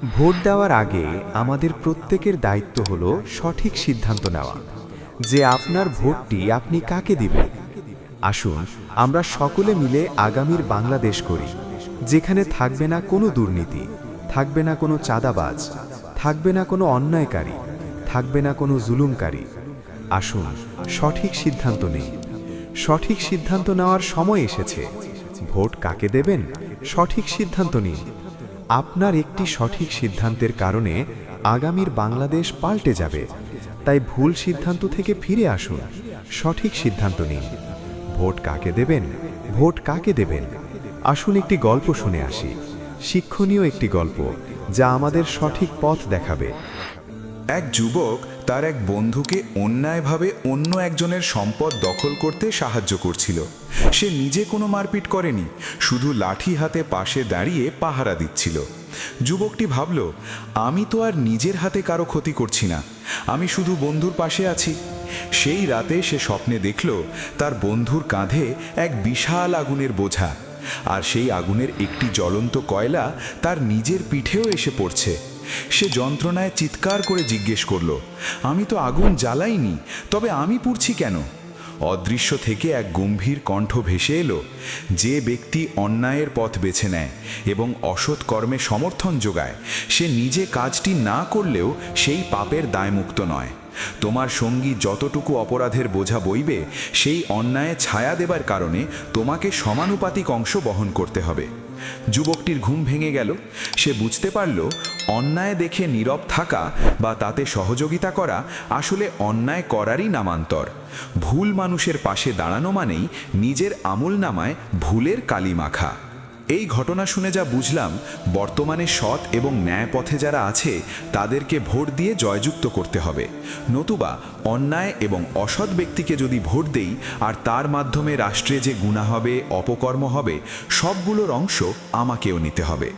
Vote দেওয়ার আগে আমাদের প্রত্যেকের দায়িত্ব হলো সঠিক সিদ্ধান্ত নেওয়া যে আপনার ভোটটি আপনি কাকে দিবেন। আসুন আমরা সকলে মিলে আগামীর বাংলাদেশ করি, যেখানে থাকবে না কোনো দুর্নীতি, থাকবে না কোনো চাঁদাবাজ, থাকবে না কোনো অন্যায়কারী, থাকবে না কোনো জুলুমকারী। আসুন সঠিক সিদ্ধান্ত নেই। সঠিক সিদ্ধান্ত নেওয়ার সময় এসেছে। ভোট কাকে দেবেন, সঠিক সিদ্ধান্ত নিন। আপনার একটি সঠিক সিদ্ধান্তের কারণে আগামীর বাংলাদেশ পাল্টে যাবে। তাই ভুল সিদ্ধান্ত থেকে ফিরে আসুন, সঠিক সিদ্ধান্ত নিন। ভোট কাকে দেবেন, ভোট কাকে দেবেন। আসুন একটি গল্প শুনে আসি, শিক্ষণীয় একটি গল্প যা আমাদের সঠিক পথ দেখাবে। এক যুবক তার এক বন্ধুকে অন্যায়ভাবে অন্য একজনের সম্পদ দখল করতে সাহায্য করছিল। সে নিজে কোনো মারপিট করেনি, শুধু লাঠি হাতে পাশে দাঁড়িয়ে পাহারা দিচ্ছিল। যুবকটি ভাবল, আমি তো আর নিজের হাতে কারো ক্ষতি করছি না, আমি শুধু বন্ধুর পাশে আছি। সেই রাতে সে স্বপ্নে দেখল তার বন্ধুর কাঁধে এক বিশাল আগুনের বোঝা, আর সেই আগুনের একটি জ্বলন্ত কয়লা তার নিজের পিঠেও এসে পড়ছে। সে যন্ত্রণায় চিৎকার করে জিজ্ঞেস করল, আমি তো আগুন জ্বালাইনি, তবে আমি পুড়ছি কেন? অদৃশ্য থেকে এক গম্ভীর কণ্ঠ ভেসে এলো, যে ব্যক্তি অন্যায়ের পথ বেছে নেয় এবং অসৎ কর্মে সমর্থন যোগায়, সে নিজে কাজটি না করলেও সেই পাপের দায়মুক্ত নয়। তোমার সঙ্গী যতটুকু অপরাধের বোঝা বইবে, সেই অন্যায়ে ছায়া দেবার কারণে তোমাকে সমানুপাতিক অংশ বহন করতে হবে। যুবকটির ঘুম ভেঙে গেল। সে বুঝতে পারল, অন্যায় দেখে নীরব থাকা বা তাতে সহযোগিতা করা আসলে অন্যায় করারই নামান্তর। ভুল মানুষের পাশে দাঁড়ানো মানেই নিজের আমলনামায় ভুলের কালি মাখা। এই ঘটনা শুনে যা বুঝলাম, বর্তমানে সৎ এবং ন্যায় পথে যারা আছে তাদেরকে ভোট দিয়ে জয়যুক্ত করতে হবে। নতুবা অন্যায় এবং অসৎ ব্যক্তিকে যদি ভোট দেই আর তার মাধ্যমে রাষ্ট্রে যে গুনাহ হবে, অপকর্ম হবে, সবগুলোর অংশ আমাকেও নিতে হবে।